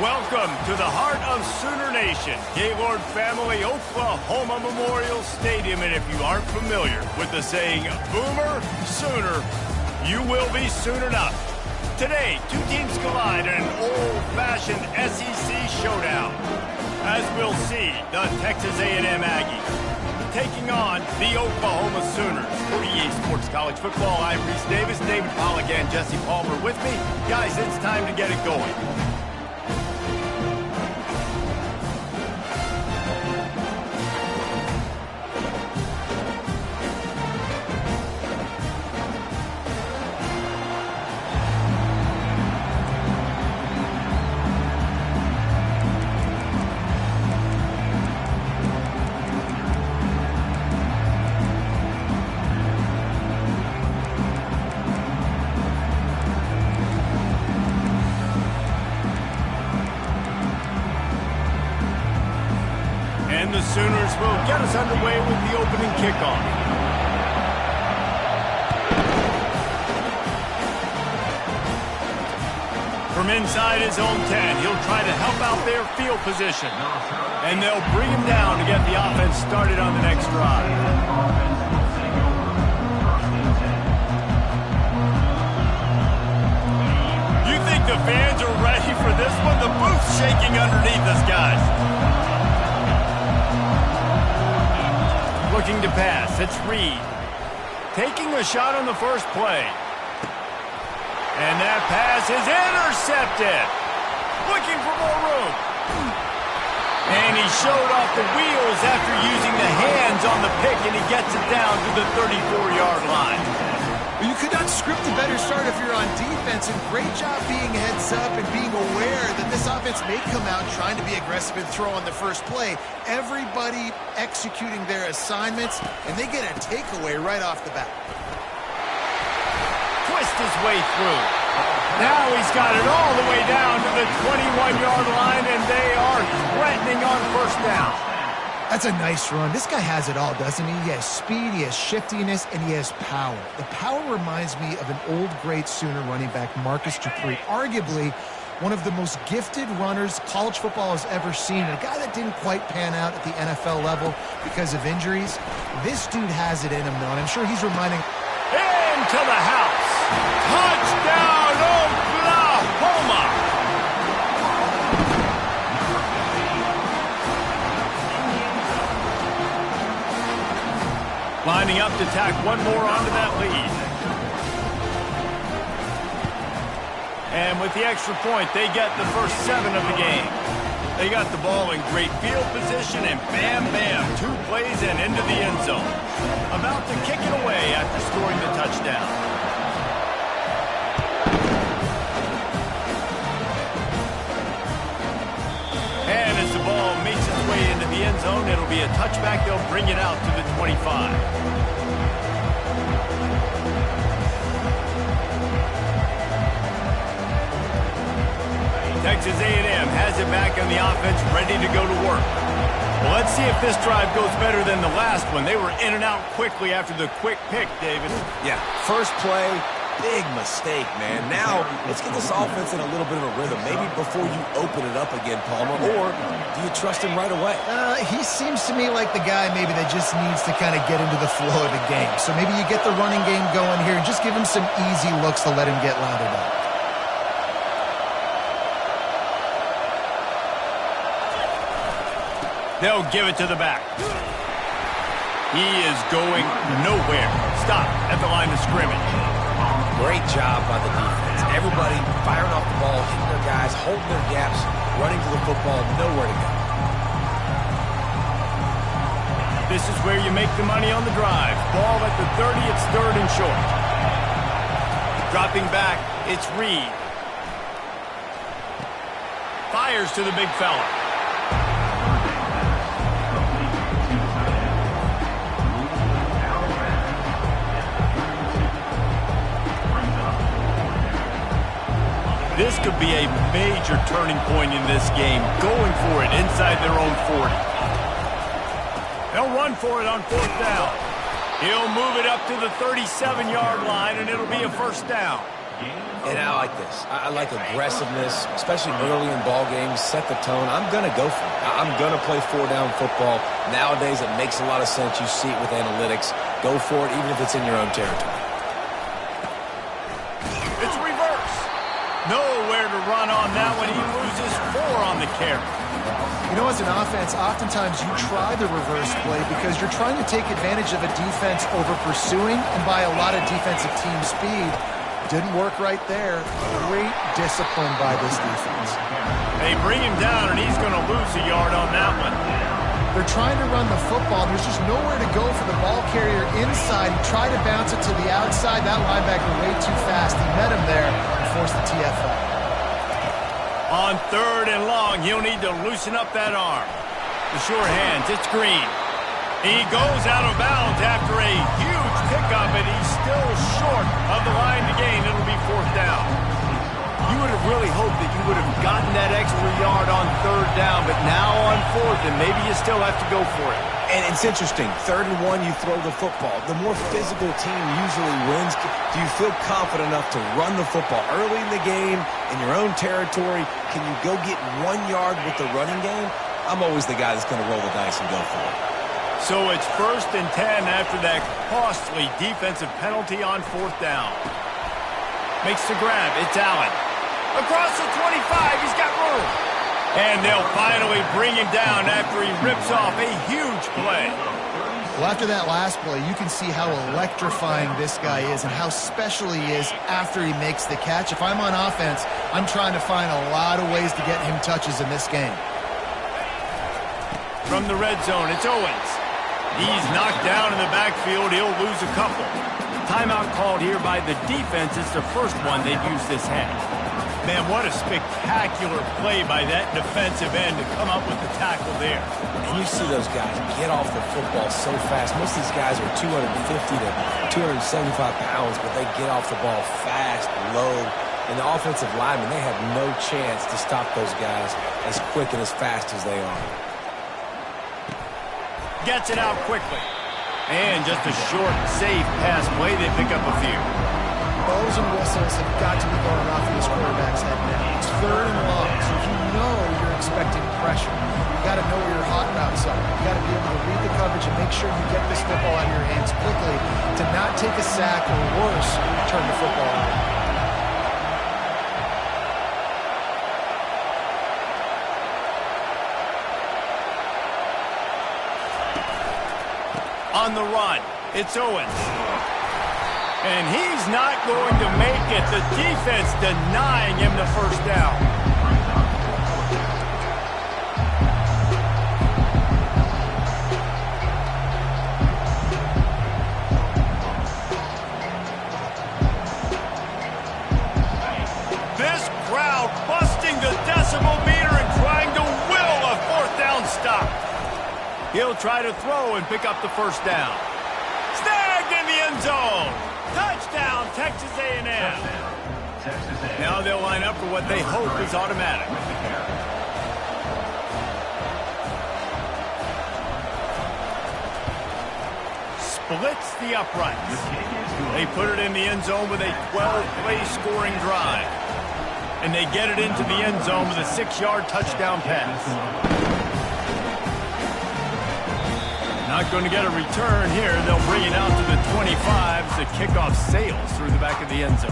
Welcome to the heart of Sooner Nation, Gaylord Family Oklahoma Memorial Stadium. And if you aren't familiar with the saying, Boomer, Sooner, you will be soon enough. Today, two teams collide in an old-fashioned SEC showdown. As we'll see, the Texas A&M Aggies taking on the Oklahoma Sooners. For EA Sports College Football, I'm Reese Davis, David Pollack, and Jesse Palmer with me. Guys, it's time to get it going. And the Sooners will get us underway with the opening kickoff. From inside his own 10, he'll try to help out their field position. And they'll bring him down to get the offense started on the next drive. You think the fans are ready for this one? The booth's shaking underneath us, guys. Looking to pass, it's Reed. Taking a shot on the first play. And that pass is intercepted. Looking for more room. And he showed off the wheels after using the hands on the pick, and he gets it down to the 34-yard line. You could not script a better start if you're on defense, and great job being heads up and being aware that this offense may come out trying to be aggressive and throw on the first play. Everybody executing their assignments, and they get a takeaway right off the bat. Twist his way through. Now he's got it all the way down to the 21-yard line, and they are threatening on first down. That's a nice run. This guy has it all, doesn't he? He has speed, he has shiftiness, and he has power. The power reminds me of an old, great Sooner running back, Marcus Dupree, arguably one of the most gifted runners college football has ever seen. A guy that didn't quite pan out at the NFL level because of injuries. This dude has it in him, though, and I'm sure he's reminding... Into the house. Touchdown, Oklahoma! Lining up to tack one more onto that lead. And with the extra point, they get the first 7 of the game. They got the ball in great field position, and bam, bam, 2 plays and into the end zone. About to kick it away after scoring the touchdown. And as the ball makes its way into the end zone, it'll be a touchback. They'll bring it out to the 25. Texas A&M has it back on the offense, ready to go to work. Well, let's see if this drive goes better than the last one. They were in and out quickly after the quick pick, David. Yeah, first play, big mistake, man. Now, let's get this offense in a little bit of a rhythm. Maybe before you open it up again, Palmer, or do you trust him right away? He seems to me like the guy maybe that just needs to kind of get into the flow of the game. So maybe you get the running game going here and just give him some easy looks to let him get loaded up. They'll give it to the back. He is going nowhere. Stop at the line of scrimmage. Great job by the defense. Everybody firing off the ball, hitting their guys, holding their gaps, running to the football, nowhere to go. This is where you make the money on the drive. Ball at the 30, it's 3rd and short. Dropping back, it's Reed. Fires to the big fella. This could be a major turning point in this game, going for it inside their own 40. They'll run for it on 4th down. He'll move it up to the 37-yard line, and it'll be a first down. And I like this. I like aggressiveness, especially early in ball games. Set the tone. I'm going to go for it. I'm going to play four-down football. Nowadays, it makes a lot of sense. You see it with analytics. Go for it, even if it's in your own territory. It's reverse. Nowhere to run on that one. He loses 4 on the carry. You know, as an offense, oftentimes you try the reverse play because you're trying to take advantage of a defense over pursuing and by a lot of defensive team speed. Didn't work right there. Great discipline by this defense. They bring him down, and he's going to lose a yard on that one. They're trying to run the football. There's just nowhere to go for the ball carrier inside. He tried to bounce it to the outside. That linebacker way too fast. He met him there and forced the TFL. On 3rd and long, he'll need to loosen up that arm. The sure hands, it's Green. He goes out of bounds after a huge pickup, and he's still short of the line to gain. It'll be 4th down. You would have really hoped that you would have gotten that extra yard on 3rd down, but now on 4th, and maybe you still have to go for it. And it's interesting. 3rd and 1, you throw the football. The more physical team usually wins. Do you feel confident enough to run the football early in the game, in your own territory? Can you go get 1 yard with the running game? I'm always the guy that's going to roll the dice and go for it. So it's 1st and 10 after that costly defensive penalty on 4th down. Makes the grab. It's Allen. Across the 25. He's got room. And they'll finally bring him down after he rips off a huge play. Well, after that last play, you can see how electrifying this guy is and how special he is after he makes the catch. If I'm on offense, I'm trying to find a lot of ways to get him touches in this game. From the red zone, it's Owens. He's knocked down in the backfield. He'll lose a couple. Timeout called here by the defense. It's the first one they've used this half. Man, what a spectacular play by that defensive end to come up with the tackle there. And you see those guys get off the football so fast. Most of these guys are 250 to 275 pounds, but they get off the ball fast, low. And the offensive linemen, they have no chance to stop those guys as quick and as fast as they are. Gets it out quickly. And just a short, safe pass play. They pick up a few. Bells and whistles have got to be going off in this quarterback's head now. It's 3rd and long, so you know you're expecting pressure. You got to know where your hot routes are. You got to be able to read the coverage and make sure you get this football out of your hands quickly to not take a sack or worse, turn the football over. On the run, it's Owens. And he's not going to make it. The defense denying him the 1st down. This crowd busting the decibel meter and trying to will a 4th down stop. He'll try to throw and pick up the 1st down. Snagged in the end zone. Touchdown, Texas A&M. Now they'll line up for what they hope is automatic. Splits the uprights. They put it in the end zone with a 12-play scoring drive. And they get it into the end zone with a 6-yard touchdown pass. Not going to get a return here. They'll bring it out to the 25 as the kickoff sails through the back of the end zone.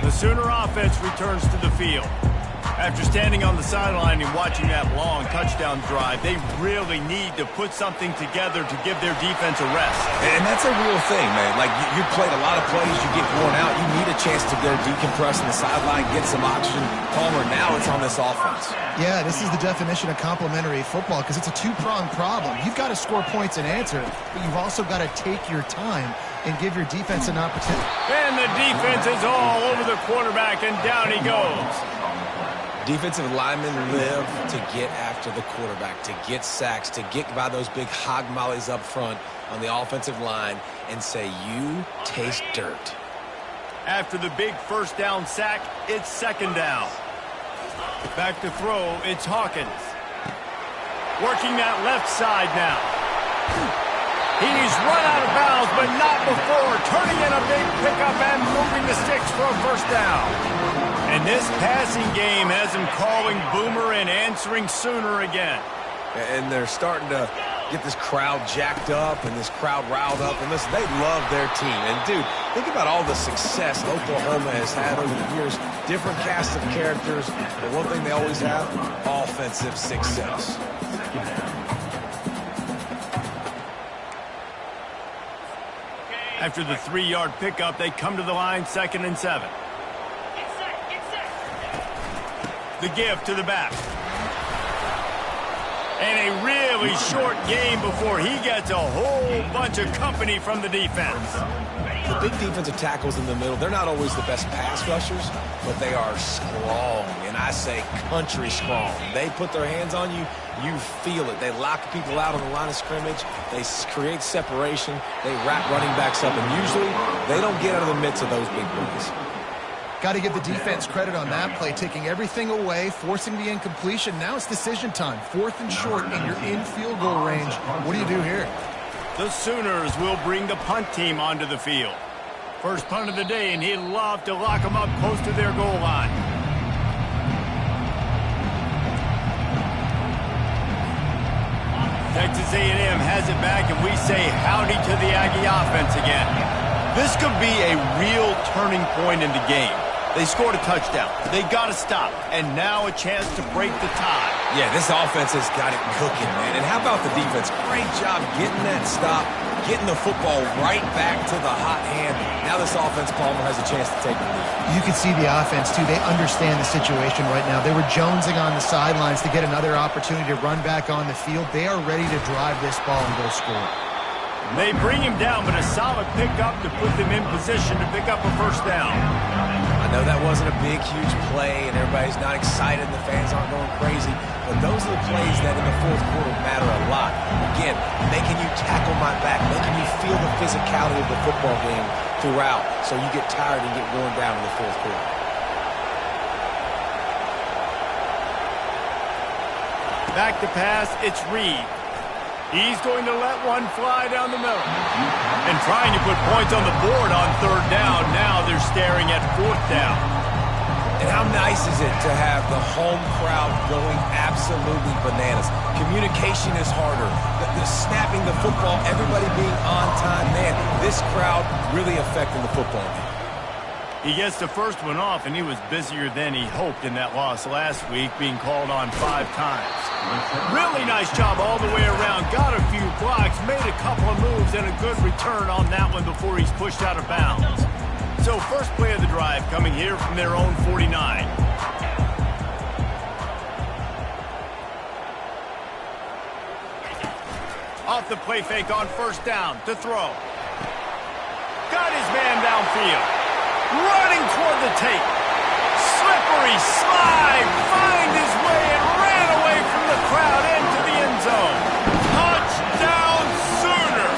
The Sooner offense returns to the field. After standing on the sideline and watching that long touchdown drive, they really need to put something together to give their defense a rest. And that's a real thing, man. Like, you played a lot of plays, you get worn out, you need a chance to go decompress on the sideline, get some oxygen. Palmer, now it's on this offense. Yeah, this is the definition of complementary football because it's a two-pronged problem. You've got to score points and answer, but you've also got to take your time and give your defense an opportunity. And the defense is all over the quarterback, and down he goes. Defensive linemen live to get after the quarterback, to get sacks, to get by those big hog mollies up front on the offensive line and say, you taste dirt. After the big first down sack, it's second down. Back to throw, it's Hawkins. Working that left side now. He's run out of bounds, but not before turning in a big pickup and moving the sticks for a first down. And this passing game has him calling Boomer and answering Sooner again. And they're starting to get this crowd jacked up and this crowd riled up. And listen, they love their team. And, dude, think about all the success Oklahoma has had over the years. Different cast of characters. But one thing they always have, offensive success. After the 3-yard pickup, they come to the line, 2nd and 7. The give to the back. And a really short game before he gets a whole bunch of company from the defense. The big defensive tackles in the middle, they're not always the best pass rushers, but they are strong, and I say country strong. They put their hands on you, you feel it. They lock people out on the line of scrimmage. They create separation. They wrap running backs up, and usually they don't get out of the midst of those big boys. Got to give the defense credit on that play, taking everything away, forcing the incompletion. Now it's decision time. 4th and short, and you're in field goal range. What do you do here? The Sooners will bring the punt team onto the field. First punt of the day, and he'd love to lock them up close to their goal line. Texas A&M has it back, and we say howdy to the Aggie offense again. This could be a real turning point in the game. They scored a touchdown. They got to stop. And now a chance to break the tie. Yeah, this offense has got it cooking, man. And how about the defense? Great job getting that stop, getting the football right back to the hot hand. Now this offense, Palmer, has a chance to take the lead. You can see the offense, too. They understand the situation right now. They were jonesing on the sidelines to get another opportunity to run back on the field. They are ready to drive this ball and go score. They bring him down, but a solid pickup to put them in position to pick up a first down. I know that wasn't a big, huge play, and everybody's not excited, and the fans aren't going crazy, but those are the plays that in the fourth quarter matter a lot. Again, making you tackle my back, making you feel the physicality of the football game throughout, so you get tired and get worn down in the fourth quarter. Back to pass, it's Reed. He's going to let one fly down the middle. And trying to put points on the board on 3rd down. Now they're staring at 4th down. And how nice is it to have the home crowd going absolutely bananas? Communication is harder. The snapping the football, everybody being on time. Man, this crowd really affecting the football game. He gets the first one off, and he was busier than he hoped in that loss last week, being called on 5 times. Really nice job all the way around. Got a few blocks, made a couple of moves, and a good return on that one before he's pushed out of bounds. So first play of the drive coming here from their own 49. Off the play fake on first down to throw. Got his man downfield. Running toward the tape. Slippery slide. Find his way and ran away from the crowd into the end zone. Touchdown Sooner.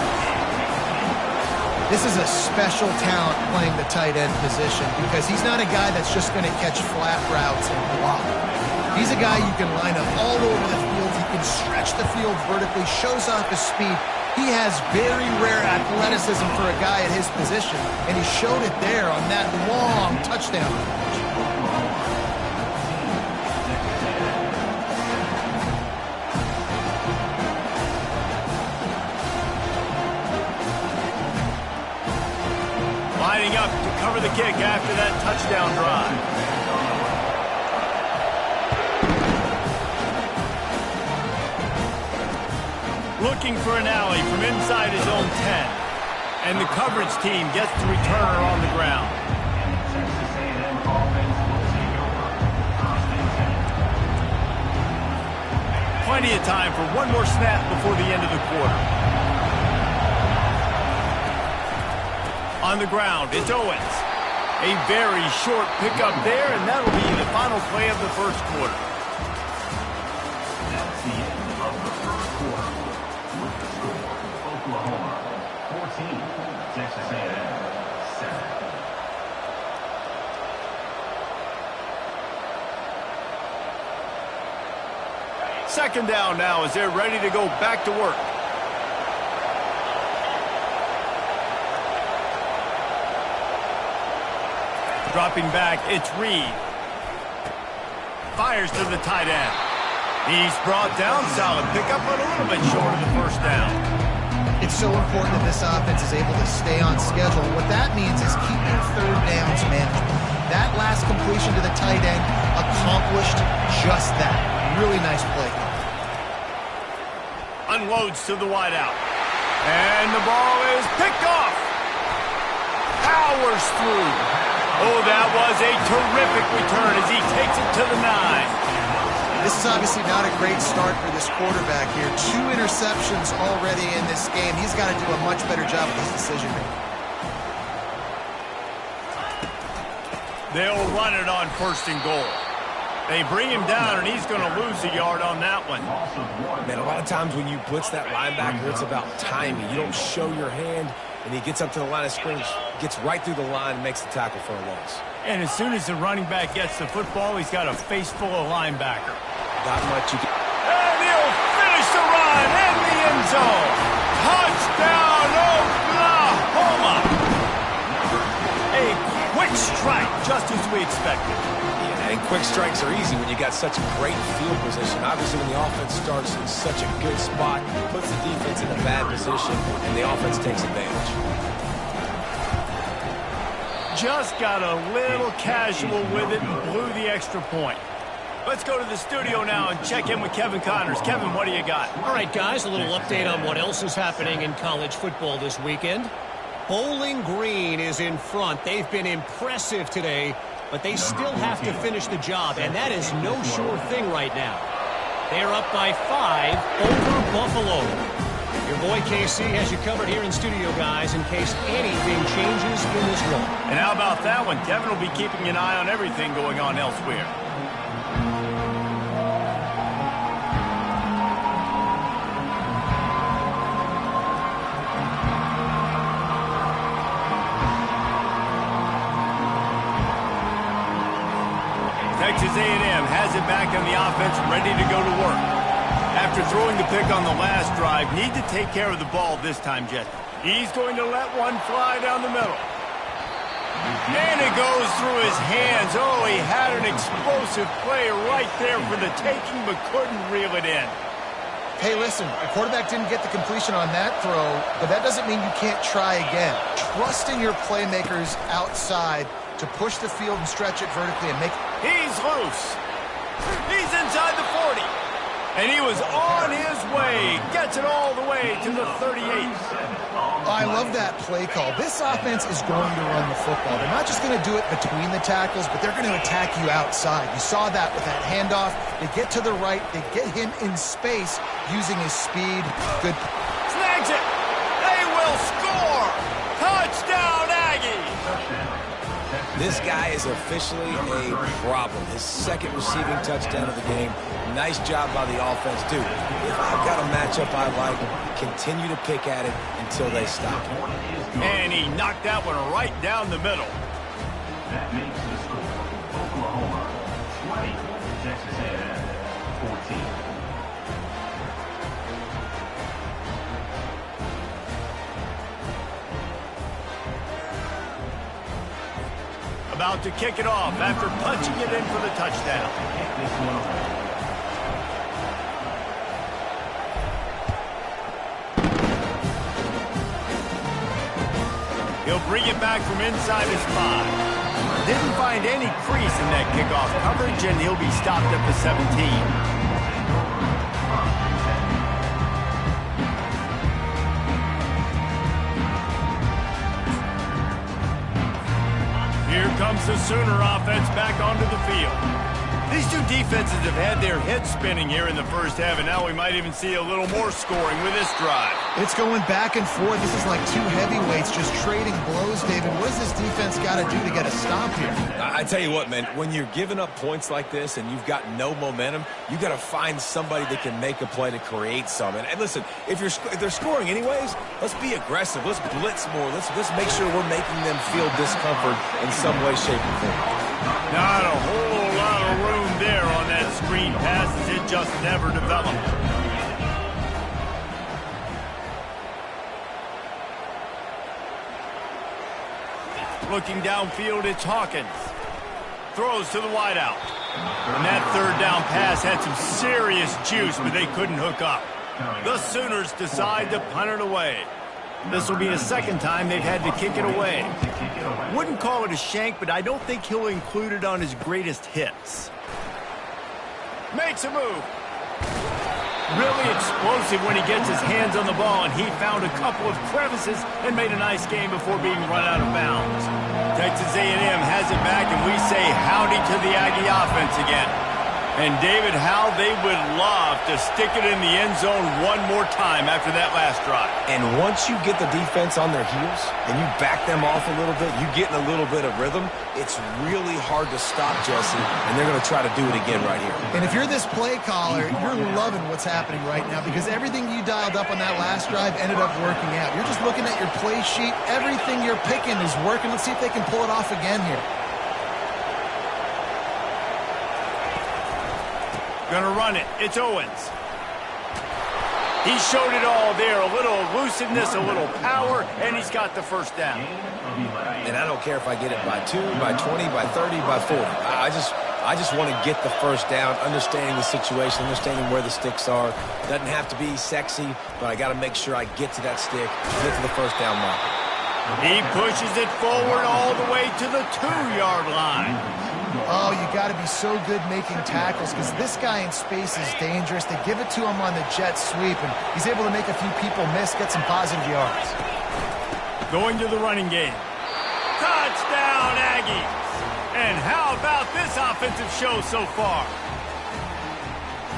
This is a special talent playing the tight end position because he's not a guy that's just going to catch flat routes and block. He's a guy you can line up all over the field. He can stretch the field vertically, shows off his speed. He has very rare athleticism for a guy at his position, and he showed it there on that long touchdown. Lining up to cover the kick after that touchdown drive. Looking for an alley from inside his own 10. And the coverage team gets the returner on the ground. Plenty of time for one more snap before the end of the quarter. On the ground, it's Owens. A very short pickup there, and that'll be the final play of the first quarter. That's the end of the first quarter. With the score, Oklahoma 14, Texas A&M 7. Second down now as they're ready to go back to work. Dropping back, it's Reed. Fires to the tight end. He's brought down. Solid pickup, but a little bit short of the first down. It's so important that this offense is able to stay on schedule. What that means is keeping third downs manageable. That last completion to the tight end accomplished just that. Really nice play. Unloads to the wideout. And the ball is picked off. Powers through. Oh, that was a terrific return as he takes it to the 9. This is obviously not a great start for this quarterback here. 2 interceptions already in this game. He's got to do a much better job with his decision-making. They'll run it on 1st and goal. They bring him down, and he's going to lose a yard on that one. Man, a lot of times when you blitz that linebacker, it's about timing. You don't show your hand, and he gets up to the line of scrimmage, gets right through the line, and makes the tackle for a loss. And as soon as the running back gets the football, he's got a face full of linebacker. Not much you can... And he'll finish the run in the end zone. Touchdown, Oklahoma! A quick strike, just as we expected. Yeah, and quick strikes are easy when you got such a great field position. Obviously, when the offense starts in such a good spot, puts the defense in a bad position, and the offense takes advantage. Just got a little casual with it and blew the extra point. Let's go to the studio now and check in with Kevin Connors. Kevin, what do you got? All right, guys, a little update on what else is happening in college football this weekend. Bowling Green is in front. They've been impressive today, but they still have to finish the job, and that is no sure thing right now. They're up by 5 over Buffalo. Your boy KC has you covered here in studio, guys, in case anything changes in this one. And how about that one? Kevin will be keeping an eye on everything going on elsewhere. Texas A&M has it back on the offense, ready to go to work. After throwing the pick on the last drive, need to take care of the ball this time, Jesse. He's going to let one fly down the middle. And it goes through his hands. Oh, he had an explosive play right there for the taking, but couldn't reel it in. Hey, listen, the quarterback didn't get the completion on that throw, but that doesn't mean you can't try again. Trust in your playmakers outside to push the field and stretch it vertically and make... He's loose. He's inside the 40. And he was on his way. Gets it all the way to the 38. I love that play call. This offense is going to run the football. They're not just going to do it between the tackles, but they're going to attack you outside. You saw that with that handoff. They get to the right. They get him in space using his speed. Good. Snags it. They will score. Touchdown, Aggie. This guy is officially a problem. His 2nd receiving touchdown of the game. Nice job by the offense, dude. If I've got a matchup I like, continue to pick at it until they stop. And he knocked that one right down the middle. That makes the score Oklahoma 20, Texas A&M 14. About to kick it off after punching it in for the touchdown. He'll bring it back from inside his 5. Didn't find any crease in that kickoff coverage, and he'll be stopped at the 17. Here comes the Sooner offense back onto the field. These two defenses have had their heads spinning here in the first half, and now we might even see a little more scoring with this drive. It's going back and forth. This is like two heavyweights just trading blows, David. What does this defense got to do to get a stop here? I tell you what, man, when you're giving up points like this and you've got no momentum, you got to find somebody that can make a play to create some. And listen, if they're scoring anyways, let's be aggressive. Let's blitz more. Let's make sure we're making them feel discomfort in some way, shape, or form. Not a whole lot of room there on that screen passes, it just never developed. Looking downfield, it's Hawkins. Throws to the wideout. And that third down pass had some serious juice, but they couldn't hook up. The Sooners decide to punt it away. This will be the second time they've had to kick it away. Wouldn't call it a shank, but I don't think he'll include it on his greatest hits. Makes a move. Really explosive when he gets his hands on the ball, and he found a couple of crevices and made a nice game before being run out of bounds. Texas A&M has it back, and we say howdy to the Aggie offense again. And David, how they would love to stick it in the end zone one more time after that last drive. And once you get the defense on their heels and you back them off a little bit, you get in a little bit of rhythm, it's really hard to stop, Jesse, and they're going to try to do it again right here. And if you're this play caller, you're loving what's happening right now because everything you dialed up on that last drive ended up working out. You're just looking at your play sheet. Everything you're picking is working. Let's see if they can pull it off again here. Gonna run it. It's Owens. He showed it all there. A little elusiveness, a little power, and he's got the first down. And I don't care if I get it by 2, by 20, by 30, by 40. I just want to get the first down, understanding the situation, understanding where the sticks are. It doesn't have to be sexy, but I got to make sure I get to that stick, get to the first down marker. He pushes it forward all the way to the 2-yard line. Oh, you got to be so good making tackles because this guy in space is dangerous. They give it to him on the jet sweep, and he's able to make a few people miss, get some positive yards. Going to the running game. Touchdown, Aggies! And how about this offensive show so far?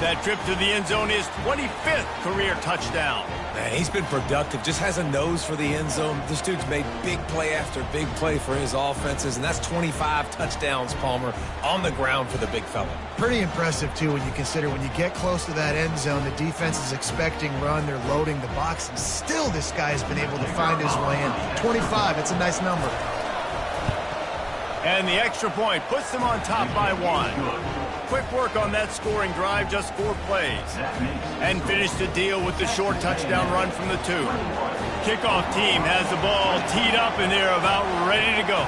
That trip to the end zone is 25th career touchdown. Man, he's been productive, just has a nose for the end zone. This dude's made big play after big play for his offenses, and that's 25 touchdowns, Palmer, on the ground for the big fella. Pretty impressive, too, when you consider when you get close to that end zone, the defense is expecting run, they're loading the box, and still this guy has been able to find his way in. 25, it's a nice number. And the extra point puts them on top by 1. Quick work on that scoring drive, just 4 plays. And finish the deal with the short touchdown run from the 2. Kickoff team has the ball teed up and they're about ready to go.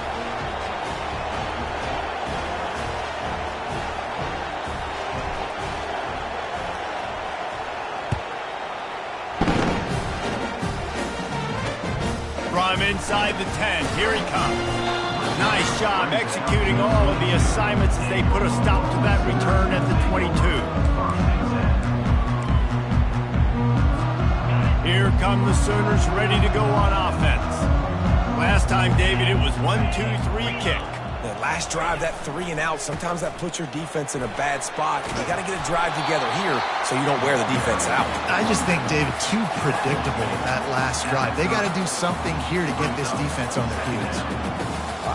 From inside the 10, here he comes. Nice job executing all of the assignments as they put a stop to that return at the 22. Here come the Sooners ready to go on offense. Last time, David, it was 1-2-3 kick. The last drive, that 3 and out, sometimes that puts your defense in a bad spot. You got to get a drive together here so you don't wear the defense out. I just think, David, too predictable with that last drive. They got to do something here to get this defense on their heels.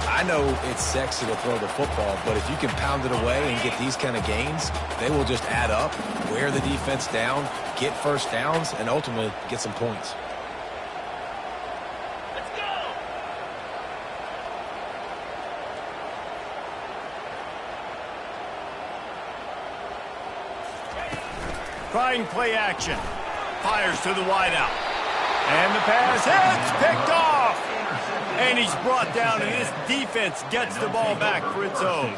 I know it's sexy to throw the football, but if you can pound it away and get these kind of gains, they will just add up, wear the defense down, get first downs, and ultimately get some points. Let's go! Trying play action. Fires to the wideout. And the pass, it's picked off! And he's brought down, and this defense gets the ball back for its own.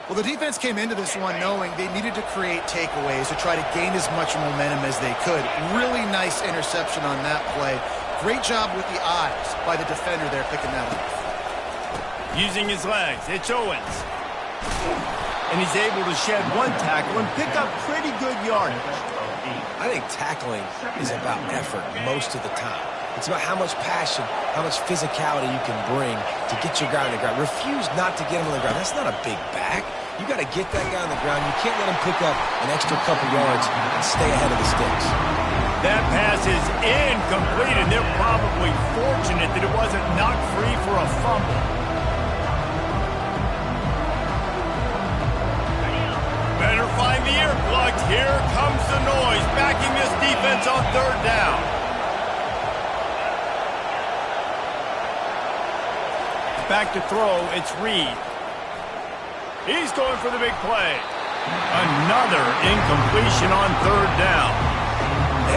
Well, the defense came into this one knowing they needed to create takeaways to try to gain as much momentum as they could. Really nice interception on that play. Great job with the eyes by the defender there picking that up. Using his legs, it's Owens. And he's able to shed 1 tackle and pick up pretty good yardage. I think tackling is about effort most of the time. It's about how much passion, how much physicality you can bring to get your guy on the ground. Refuse not to get him on the ground. That's not a big back. You got to get that guy on the ground. You can't let him pick up an extra couple yards and stay ahead of the sticks. That pass is incomplete, and they're probably fortunate that it wasn't knocked free for a fumble. Better find the earplugs. Here comes the noise, backing this defense on 3rd down. Back to throw, it's Reed. He's going for the big play. Another incompletion on third down.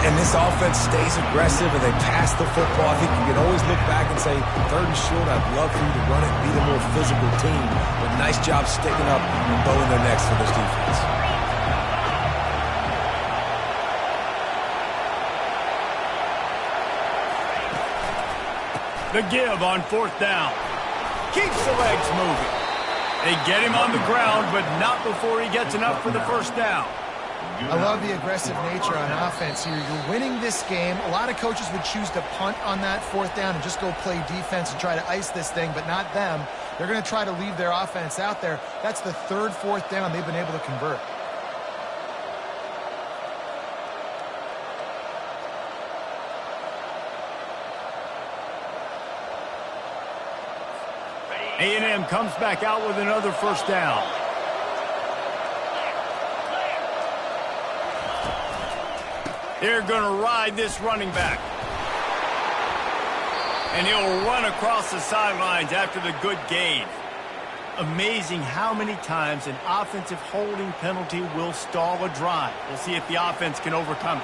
And this offense stays aggressive and they pass the football. I think you can always look back and say, third and short, I'd love for you to run it, be the more physical team. But nice job sticking up and bowing their necks for this defense. The give on fourth down. Keeps the legs moving. They get him on the ground, but not before he gets enough for the first down. I love the aggressive nature on offense here. You're winning this game. A lot of coaches would choose to punt on that fourth down and just go play defense and try to ice this thing, but not them. They're going to try to leave their offense out there. That's the third fourth down they've been able to convert. A&M comes back out with another first down. They're going to ride this running back. And he'll run across the sidelines after the good gain. Amazing how many times an offensive holding penalty will stall a drive. We'll see if the offense can overcome it.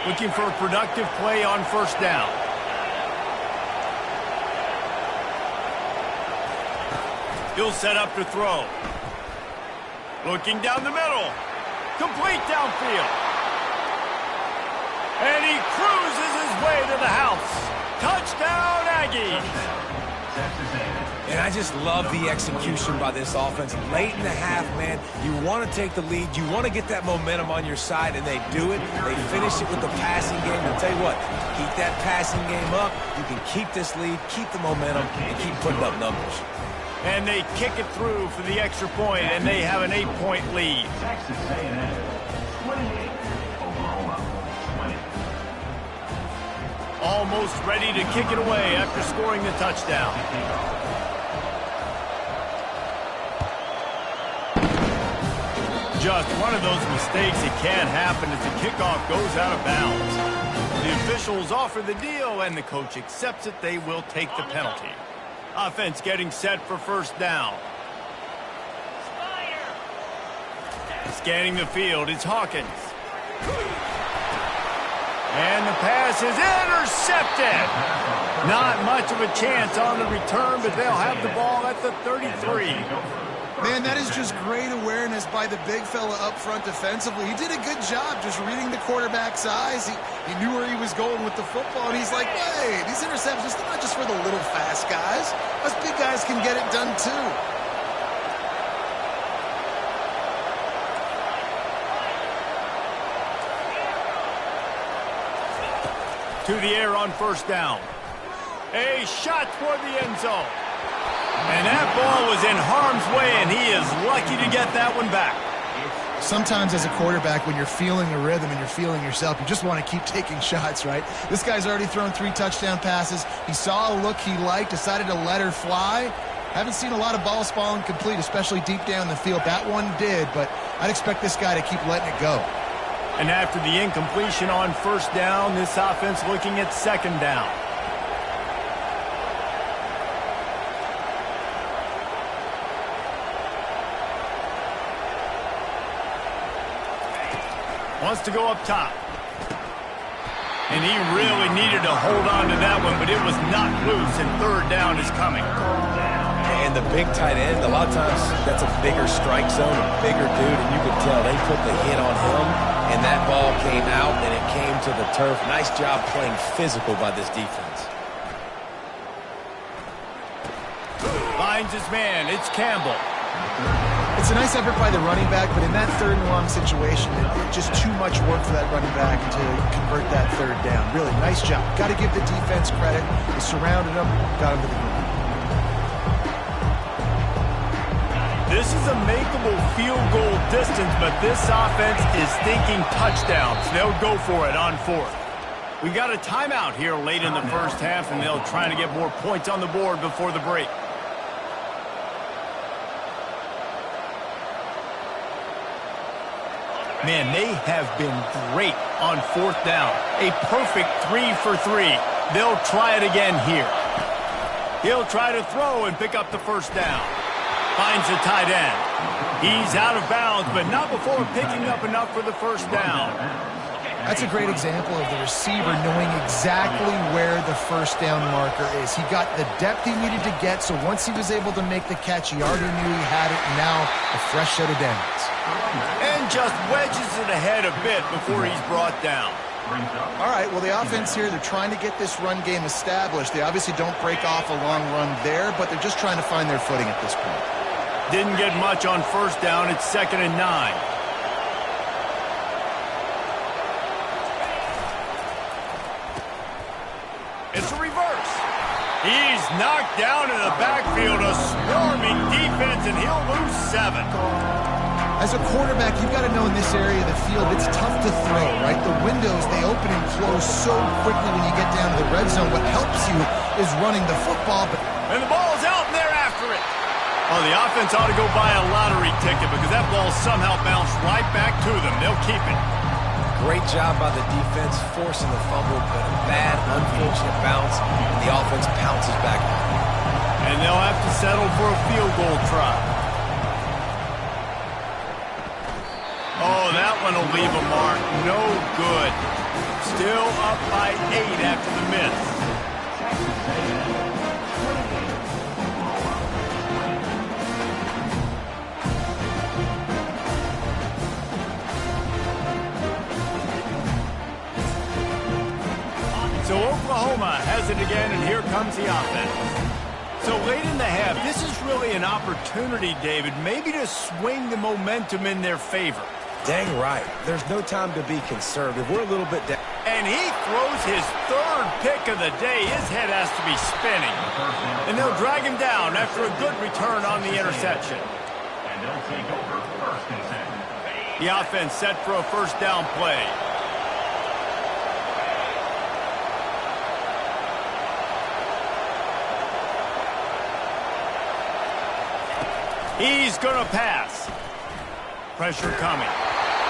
Looking for a productive play on first down. He'll set up to throw. Looking down the middle. Complete downfield. And he cruises his way to the house. Touchdown, Aggies. And I just love the execution by this offense. Late in the half, man, you want to take the lead. You want to get that momentum on your side, and they do it. They finish it with the passing game. I'll tell you what, keep that passing game up. You can keep this lead, keep the momentum, and keep putting up numbers. And they kick it through for the extra point, and they have an 8-point lead. Texas A&M 28, Oklahoma 20. Almost ready to kick it away after scoring the touchdown. Just one of those mistakes that can happen as the kickoff goes out of bounds. The officials offer the deal, and the coach accepts it. They will take the penalty. Offense getting set for first down. Scanning the field, it's Hawkins. And the pass is intercepted. Not much of a chance on the return, but they'll have the ball at the 33. Man, that is just great awareness by the big fella up front defensively. He did a good job just reading the quarterback's eyes. He knew where he was going with the football, and he's like, hey, these interceptions, they're not just for the little fast guys. Us big guys can get it done too. To the air on first down. A shot toward the end zone. And that ball was in harm's way, and he is lucky to get that one back. Sometimes as a quarterback, when you're feeling the rhythm and you're feeling yourself, you just want to keep taking shots, right? This guy's already thrown 3 touchdown passes. He saw a look he liked, decided to let her fly. Haven't seen a lot of balls falling complete, especially deep down the field. That one did, but I'd expect this guy to keep letting it go. And after the incompletion on first down, this offense looking at second down. Wants to go up top. And he really needed to hold on to that one, but it was not loose, and third down is coming. And the big tight end, a lot of times that's a bigger strike zone, a bigger dude, and you could tell they put the hit on him, and that ball came out, and it came to the turf. Nice job playing physical by this defense. Finds his man. It's Campbell. It's a nice effort by the running back, but in that third and long situation, it's just too much work for that running back to convert that third down. Really, nice job. Got to give the defense credit. They surrounded him, got him to the ground. This is a makeable field goal distance, but this offense is thinking touchdowns. They'll go for it on fourth. We got a timeout here late in the first half, and they'll try to get more points on the board before the break. Man, they have been great on fourth down. A perfect 3 for 3. They'll try it again here. He'll try to throw and pick up the first down. Finds the tight end. He's out of bounds, but not before picking up enough for the first down. That's a great example of the receiver knowing exactly where the first down marker is. He got the depth he needed to get, so once he was able to make the catch, he already knew he had it, and now a fresh set of downs. And just wedges it ahead a bit before he's brought down. All right, well, the offense here, they're trying to get this run game established. They obviously don't break off a long run there, but they're just trying to find their footing at this point. Didn't get much on first down. It's 2nd and 9. It's a reverse. He's knocked down in the backfield, a swarming defense, and he'll lose 7. As a quarterback, you've got to know in this area of the field, it's tough to throw, right? The windows, they open and close so quickly when you get down to the red zone. What helps you is running the football. And the ball's out, and they're after it. Oh, the offense ought to go buy a lottery ticket because that ball somehow bounced right back to them. They'll keep it. Great job by the defense forcing the fumble, but a bad, unfortunate bounce, and the offense pounces back on it. And they'll have to settle for a field goal try. Oh, that one will leave a mark. No good. Still up by 8 after the miss. So Oklahoma has it again, and here comes the offense. So late in the half, this is really an opportunity, David, maybe to swing the momentum in their favor. Dang right. There's no time to be conservative. We're a little bit down. And he throws his 3rd pick of the day. His head has to be spinning. And they'll drag him down after a good return on the interception. And they'll take over 1st and 10. The offense set for a first down play. He's going to pass. Pressure coming.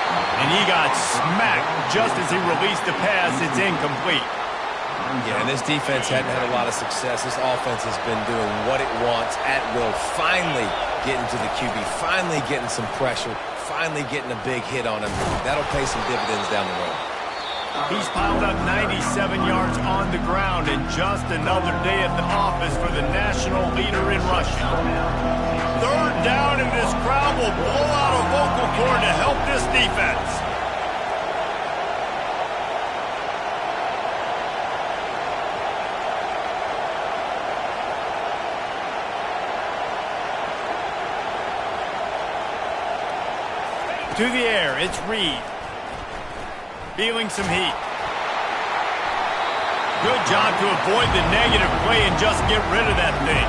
And he got smacked just as he released the pass. It's incomplete. Yeah, and this defense hadn't had a lot of success. This offense has been doing what it wants at will. Finally getting to the QB. Finally getting some pressure. Finally getting a big hit on him. That'll pay some dividends down the road. He's piled up 97 yards on the ground, and just another day at the office for the national leader in rushing. 3rd down, and this crowd will blow out a vocal cord to help this defense. To the air, it's Reed. Feeling some heat. Good job to avoid the negative play and just get rid of that thing.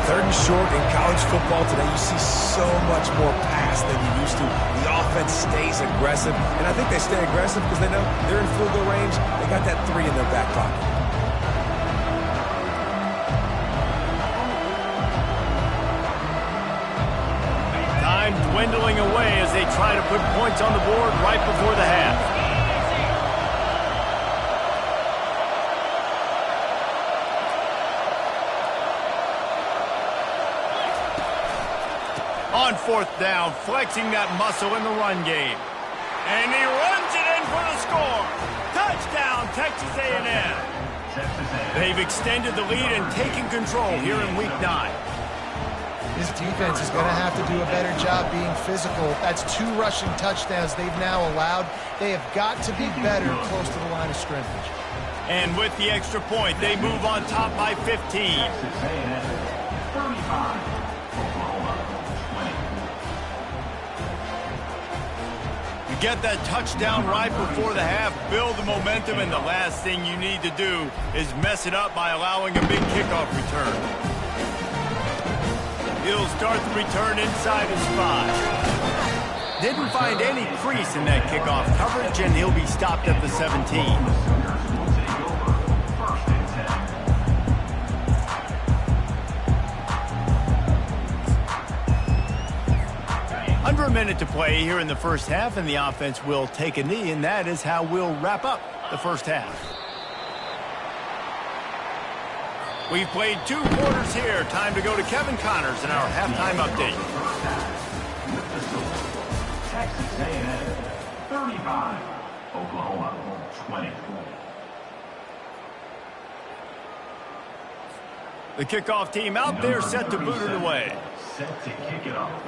3rd and short in college football today, you see so much more pass than you used to. The offense stays aggressive, and I think they stay aggressive because they know they're in field goal range. They got that 3 in their back pocket. Time dwindling away as they try to put points on the board right before the half. On 4th down, flexing that muscle in the run game. And he runs it in for the score. Touchdown, Texas A&M. They've extended the lead and taken control here in Week 9. This defense is going to have to do a better job being physical. That's 2 rushing touchdowns they've now allowed. They have got to be better close to the line of scrimmage. And with the extra point, they move on top by 15. Texas A&M 35. Oklahoma 20. You get that touchdown right before the half, build the momentum, and the last thing you need to do is mess it up by allowing a big kickoff return. He'll start the return inside his 5. Didn't find any crease in that kickoff coverage, and he'll be stopped at the 17. Under a minute to play here in the first half, and the offense will take a knee, and that is how we'll wrap up the first half. We've played 2 quarters here. Time to go to Kevin Connors in our halftime update. Texas A&M 35, Oklahoma 20. The kickoff team out there set to boot it away. Set to kick it off.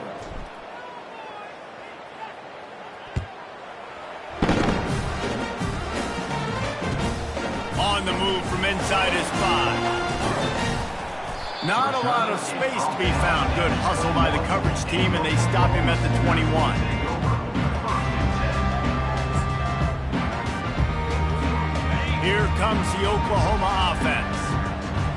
On the move from inside his 5. Not a lot of space to be found. Good hustle by the coverage team, and they stop him at the 21. Here comes the Oklahoma offense.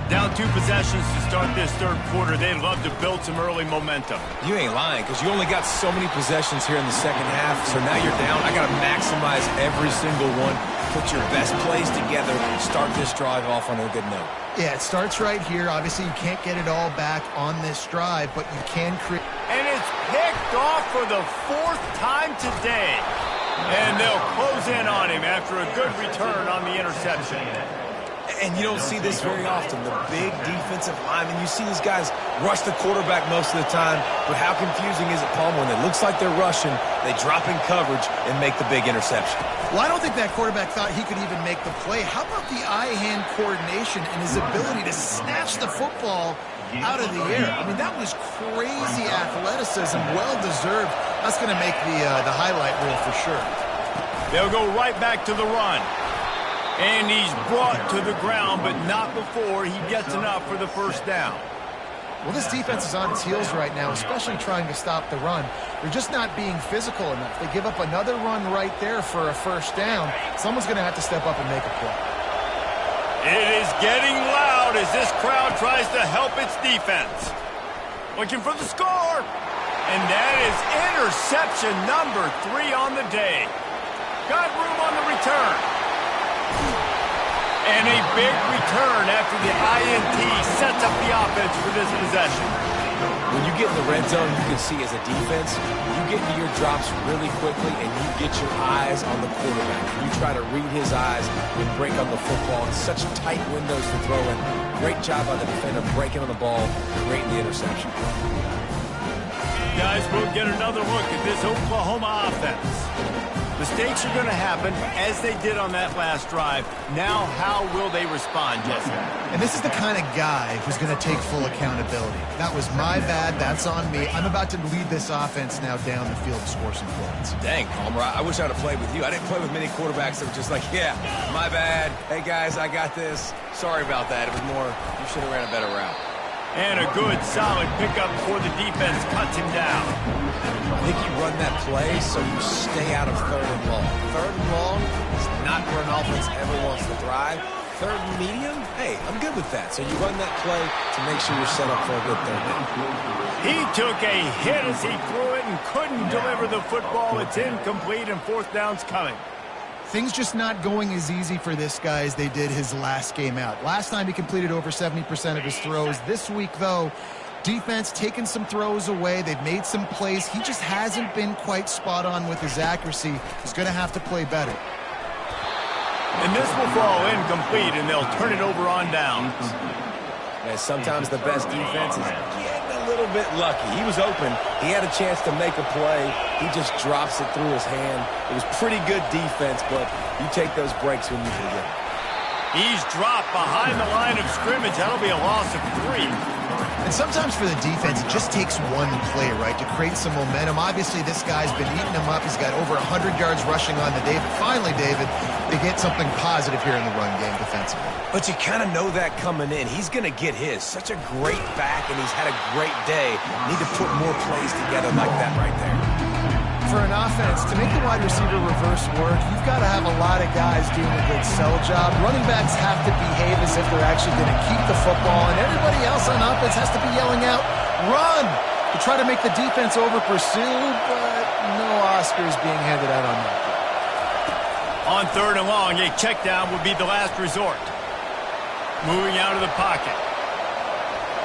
Down 2 possessions to start this third quarter. They'd love to build some early momentum. You ain't lying, because you only got so many possessions here in the second half, so now you're down. I got to maximize every single one. Put your best plays together. Start this drive off on a good note. Yeah, it starts right here. Obviously, you can't get it all back on this drive, but you can create. And it's picked off for the 4th time today. And they'll close in on him after a good return on the interception. And you don't see this very often. The big defensive linemen, you see these guys rush the quarterback most of the time, but how confusing is it, Palmer, when it looks like they're rushing, they drop in coverage and make the big interception? Well, I don't think that quarterback thought he could even make the play. How about the eye-hand coordination and his ability to snatch the football out of the air? I mean, that was crazy athleticism, well-deserved. That's going to make the highlight reel for sure. They'll go right back to the run. And he's brought to the ground, but not before he gets enough for the first down. Well, this defense is on its heels right now, especially trying to stop the run. They're just not being physical enough. They give up another run right there for a first down. Someone's going to have to step up and make a play. It is getting loud as this crowd tries to help its defense. Looking for the score. And that is interception number 3 on the day. Got room on the return. And a big return after the INT sets up the offense for this possession. When you get in the red zone, you can see as a defense, you get into your drops really quickly and you get your eyes on the quarterback. You try to read his eyes and break on the football in such tight windows to throw in. Great job by the defender breaking on the ball, creating the interception. Guys, we'll get another look at this Oklahoma offense. Mistakes are going to happen, as they did on that last drive. Now, how will they respond, Jesse? And this is the kind of guy who's going to take full accountability. That was my bad. That's on me. I'm about to lead this offense now down the field to score some points. Dang, Palmer, I wish I'd have played with you. I didn't play with many quarterbacks that were just like, yeah, my bad. Hey, guys, I got this. Sorry about that. It was more, you should have ran a better route. And a good, solid pickup before the defense cuts him down. I think you run that play so you stay out of 3rd and long. 3rd and long is not where an offense ever wants to thrive. 3rd and medium, hey, I'm good with that. So you run that play to make sure you're set up for a good 3rd down. He took a hit as he threw it and couldn't deliver the football. It's incomplete and 4th down's coming. Things just not going as easy for this guy as they did his last game out. Last time he completed over 70% of his throws. This week, though, defense taking some throws away. They've made some plays. He just hasn't been quite spot on with his accuracy. He's going to have to play better. And this will fall incomplete, and they'll turn it over on downs. And sometimes the best defense is getting a little bit lucky. He was open. He had a chance to make a play. He just drops it through his hand. It was pretty good defense, but you take those breaks when you can get it. He's dropped behind the line of scrimmage. That'll be a loss of 3. And sometimes for the defense, it just takes one play, right, to create some momentum. Obviously, this guy's been eating him up. He's got over 100 yards rushing on the day. But finally, David, they get something positive here in the run game defensively. But you kind of know that coming in. He's going to get his. Such a great back, and he's had a great day. Need to put more plays together like that right there. For an offense, to make the wide receiver reverse work, you've got to have a lot of guys doing a good sell job. Running backs have to behave as if they're actually going to keep the football, and everybody else on offense has to be yelling out, run, to try to make the defense over-pursue, but no Oscars being handed out on that. On 3rd and long, a check down would be the last resort. Moving out of the pocket.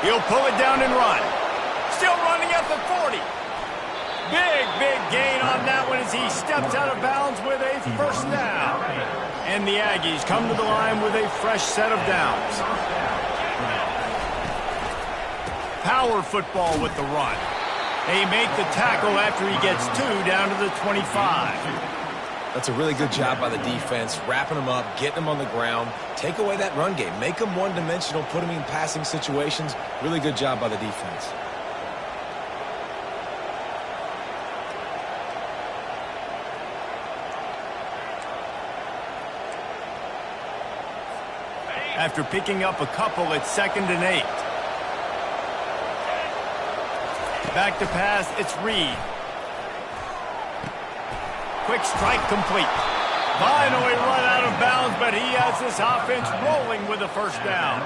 He'll pull it down and run. Still running at the 40. Big gain on that one as he steps out of bounds with a first down. And the Aggies come to the line with a fresh set of downs. power football with the run. They make the tackle after he gets 2 down to the 25. That's a really good job by the defense, wrapping them up, getting them on the ground. Take away that run game. Make them one-dimensional, put them in passing situations. Really good job by the defense. After picking up a couple, it's 2nd and 8. Back to pass, it's Reed. Quick strike complete. Finally run out of bounds, but he has this offense rolling with a first down.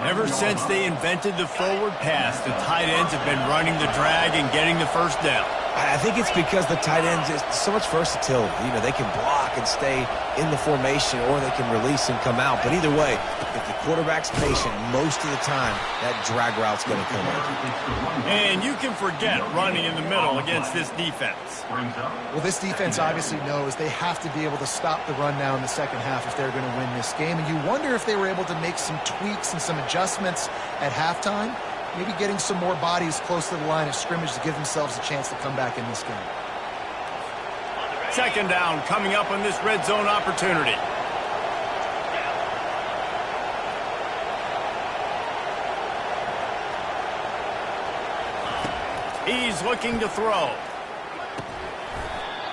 Ever since they invented the forward pass, the tight ends have been running the drag and getting the first down. I think it's because the tight ends is so much versatility. You know, they can block and stay in the formation, or they can release and come out. But either way, if the quarterback's patient, most of the time, that drag route's going to come in. And you can forget running in the middle against this defense. Well, this defense obviously knows they have to be able to stop the run now in the second half if they're going to win this game. And you wonder if they were able to make some tweaks and some adjustments at halftime. Maybe getting some more bodies close to the line of scrimmage to give themselves a chance to come back in this game. 2nd down coming up on this red zone opportunity. He's looking to throw.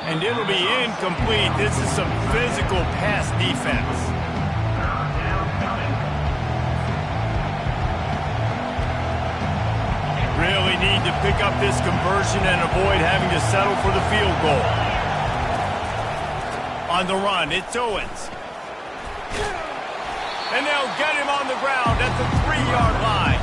And it'll be incomplete. This is some physical pass defense. Really need to pick up this conversion and avoid having to settle for the field goal. On the run, it's Owens. And they'll get him on the ground at the 3-yard line.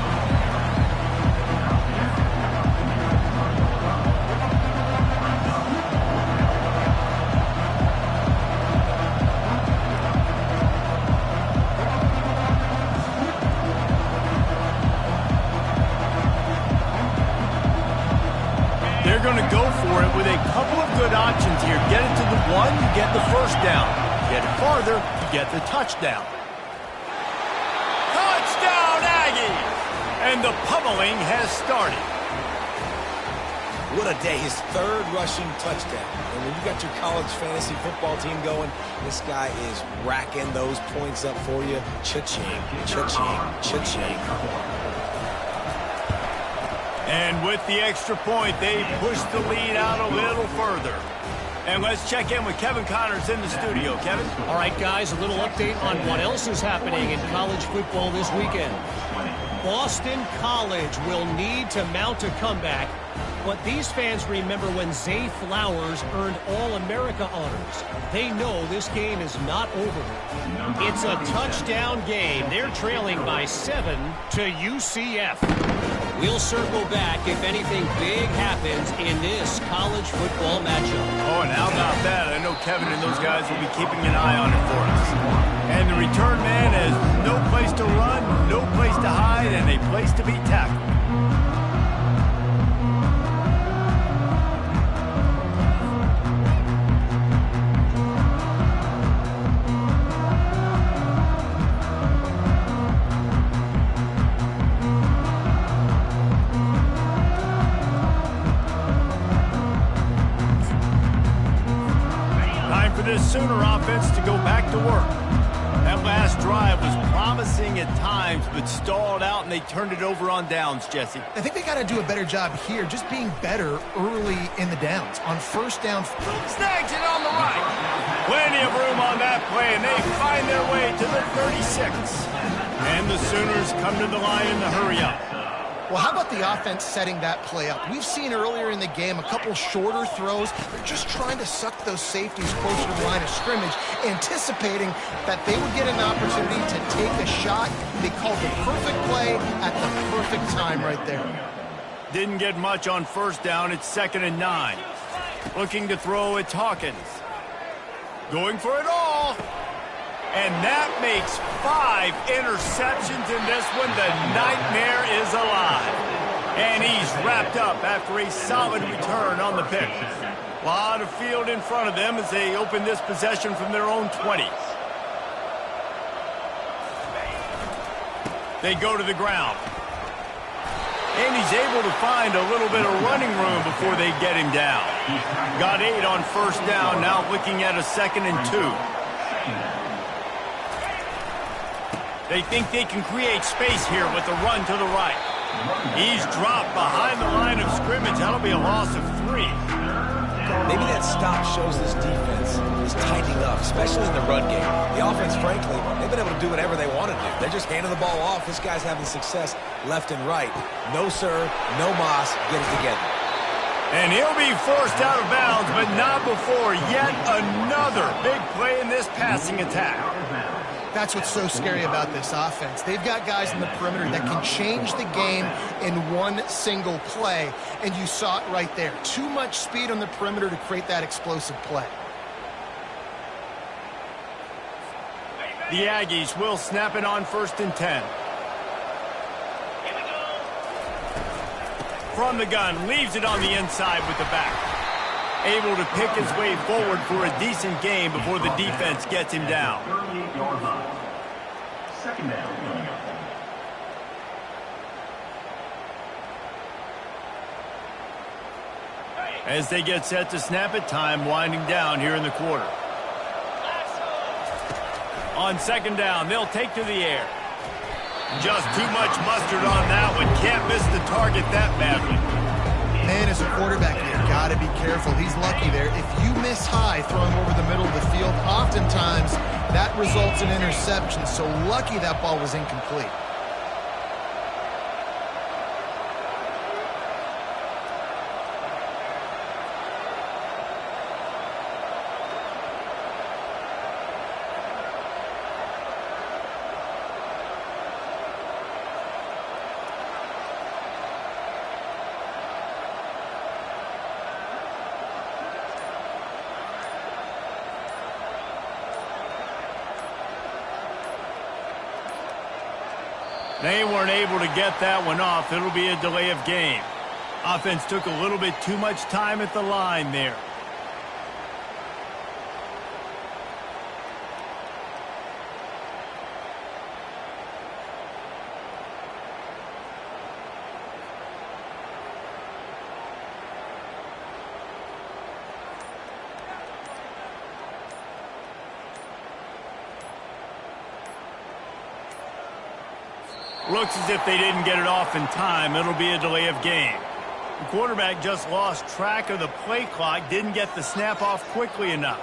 They're going to go for it with a couple of good options here. Get it to the 1, you get the first down. Get it farther, you get the touchdown. Touchdown, Aggies! And the pummeling has started. What a day. His 3rd rushing touchdown. And when you got your college fantasy football team going, this guy is racking those points up for you. Cha-ching, cha-ching, cha-ching. And with the extra point, they push the lead out a little further. And let's check in with Kevin Connors in the studio. Kevin? All right, guys, a little update on what else is happening in college football this weekend. Boston College will need to mount a comeback, but these fans remember when Zay Flowers earned All-America honors. They know this game is not over. It's a touchdown game. They're trailing by 7 to UCF. We'll circle back if anything big happens in this college football matchup. Oh, and how about that? I know Kevin and those guys will be keeping an eye on it for us. And the return man has no place to run, no place to hide, and a place to be tackled. This Sooner offense to go back to work. That last drive was promising at times, but stalled out, and they turned it over on downs, Jesse. I think they got to do a better job here, just being better early in the downs. On first down. Snags it on the right. Plenty of room on that play, and they find their way to the 36. And the Sooners come to the line in the hurry-up. Well, how about the offense setting that play up? We've seen earlier in the game a couple shorter throws. They're just trying to suck those safeties closer to the line of scrimmage, anticipating that they would get an opportunity to take a shot. They called the perfect play at the perfect time right there. Didn't get much on first down. It's 2nd and 9. Looking to throw, it's Hawkins. Going for it all. And that makes 5 interceptions in this one. The nightmare is alive. And he's wrapped up after a solid return on the pick. A lot of field in front of them as they open this possession from their own 20. They go to the ground. And he's able to find a little bit of running room before they get him down. Got 8 on first down, now looking at a 2nd and 2. They think they can create space here with the run to the right. He's dropped behind the line of scrimmage. That'll be a loss of 3. Maybe that stop shows this defense is tightening up, especially in the run game. The offense, frankly, they've been able to do whatever they want to do. They're just handing the ball off. This guy's having success left and right. No sir, no mas, get it together. And he'll be forced out of bounds, but not before yet another big play in this passing attack. That's what's so scary about this offense. They've got guys in the perimeter that can change the game in one single play, and you saw it right there. Too much speed on the perimeter to create that explosive play. The Aggies will snap it on 1st and 10. From the gun, leaves it on the inside with the back. Able to pick his way forward for a decent game before the defense gets him down. 38-yard line. 2nd down coming up. As they get set to snap it, time winding down here in the quarter. On 2nd down, they'll take to the air. Just too much mustard on that one. Can't miss the target that badly. Man, as a quarterback, you got to be careful. He's lucky there. If you miss high throwing over the middle of the field, oftentimes that results in interception. So lucky that ball was incomplete. They weren't able to get that one off. It'll be a delay of game. Offense took a little bit too much time at the line there. Looks as if they didn't get it off in time. It'll be a delay of game. The quarterback just lost track of the play clock, didn't get the snap off quickly enough.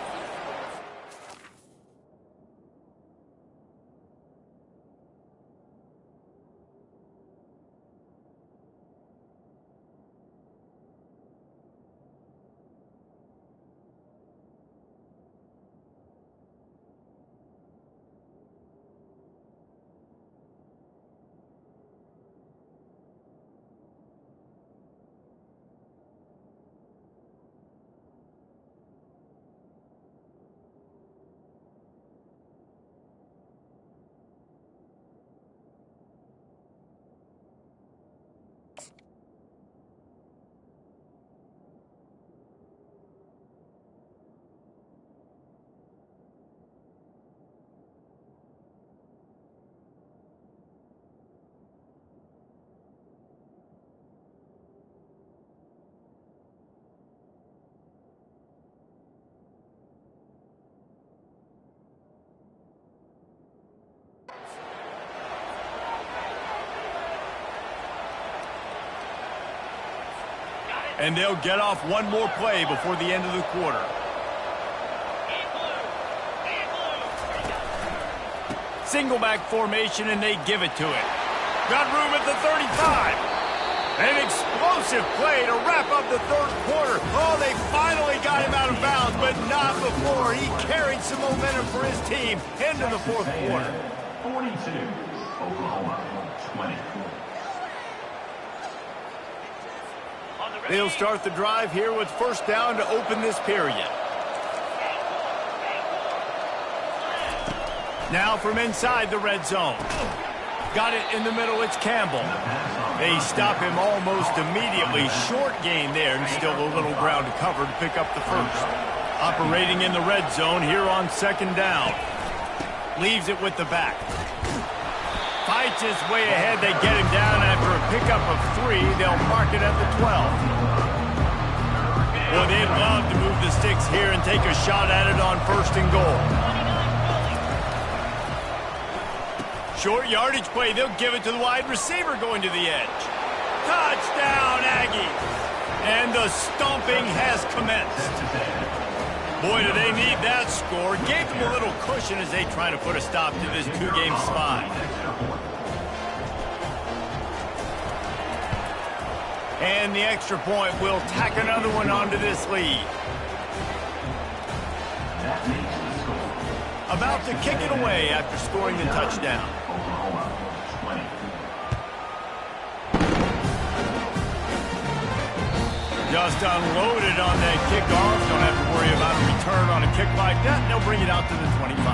And they'll get off one more play before the end of the quarter. Single back formation, and they give it to it. Got room at the 35. An explosive play to wrap up the third quarter. Oh, they finally got him out of bounds, but not before. He carried some momentum for his team into the fourth quarter. 42, Oklahoma, 24. They'll start the drive here with first down to open this period. Now from inside the red zone. Got it in the middle, it's Campbell. They stop him almost immediately. Short gain there, and still a little ground to cover to pick up the first. Operating in the red zone here on second down. Leaves it with the back. Fights inches way ahead. They get him down after a pickup of 3. They'll mark it at the 12. Well, they'd love to move the sticks here and take a shot at it on 1st and goal. Short yardage play. They'll give it to the wide receiver going to the edge. Touchdown, Aggies! And the stomping has commenced. Boy, do they need that score. Gave them a little cushion as they try to put a stop to this 2-game slide. And the extra point will tack another one onto this lead. About to kick it away after scoring the touchdown. Just unloaded on that kickoff. Don't have to worry about a return on a kick like that. They'll bring it out to the 25.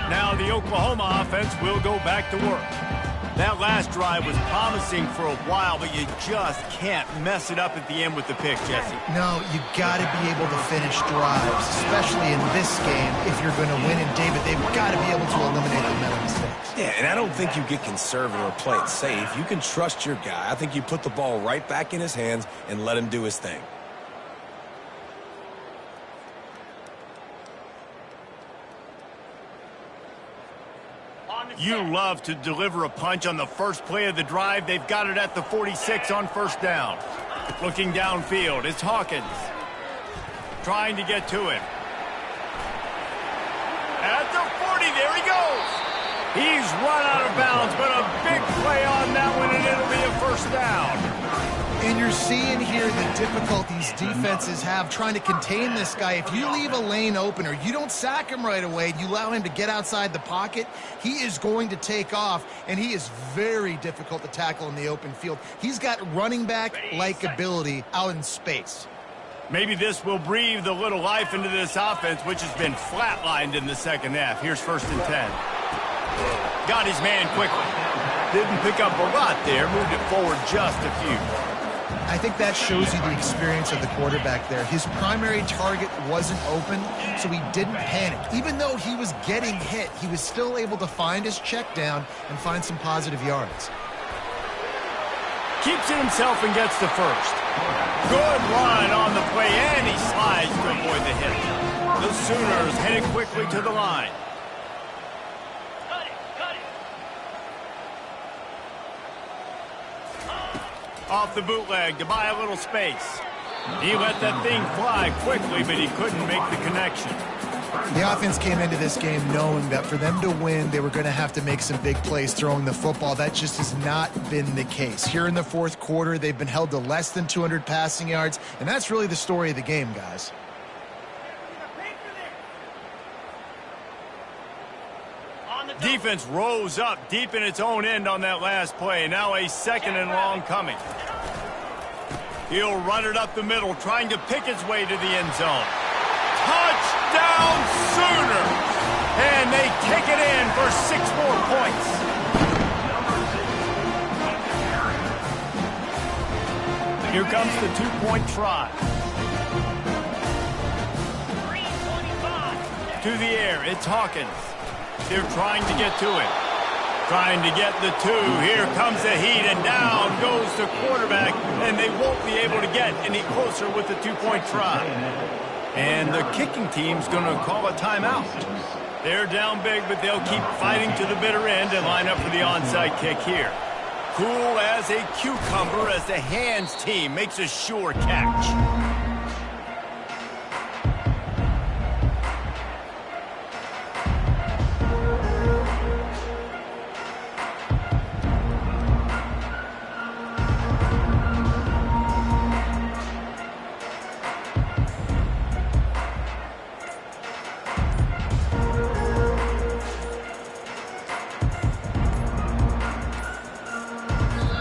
Now the Oklahoma offense will go back to work. That last drive was promising for a while, but you just can't mess it up at the end with the pick, Jesse. No, you got to be able to finish drives, especially in this game. If you're going to win, and David, they've got to be able to eliminate the mental mistakes. Yeah, and I don't think you get conservative or play it safe. You can trust your guy. I think you put the ball right back in his hands and let him do his thing. You love to deliver a punch on the first play of the drive. They've got it at the 46 on 1st down. Looking downfield, it's Hawkins. Trying to get to him. At the 40, there he goes. He's run out of bounds, but a big play on that one, and it'll be a 1st down. And you're seeing here the difficulties defenses have trying to contain this guy. If you leave a lane open or you don't sack him right away, you allow him to get outside the pocket, he is going to take off, and he is very difficult to tackle in the open field. He's got running back-like ability out in space. Maybe this will breathe a little life into this offense, which has been flatlined in the second half. Here's 1st and 10. Got his man quickly. Didn't pick up a lot there. Moved it forward just a few. I think that shows you the experience of the quarterback there. His primary target wasn't open, so he didn't panic. Even though he was getting hit, he was still able to find his check down and find some positive yards. Keeps it himself and gets the 1st. Good run on the play, and he slides to avoid the hit. The Sooners headed quickly to the line. Off the bootleg to buy a little space. He let that thing fly quickly, but he couldn't make the connection. The offense came into this game knowing that for them to win, they were going to have to make some big plays throwing the football. That just has not been the case. Here in the 4th quarter, they've been held to less than 200 passing yards, and that's really the story of the game, guys. Defense rose up deep in its own end on that last play. Now a 2nd and long coming. He'll run it up the middle, trying to pick his way to the end zone. Touchdown Sooners! And they take it in for 6 more points. Here comes the 2-point try. To the air, it's Hawkins. They're trying to get to it. Trying to get the 2. Here comes the heat, and down goes the quarterback, and they won't be able to get any closer with the 2-point try. And the kicking team's going to call a timeout. They're down big, but they'll keep fighting to the bitter end and line up for the onside kick here. Cool as a cucumber as the hands team makes a sure catch.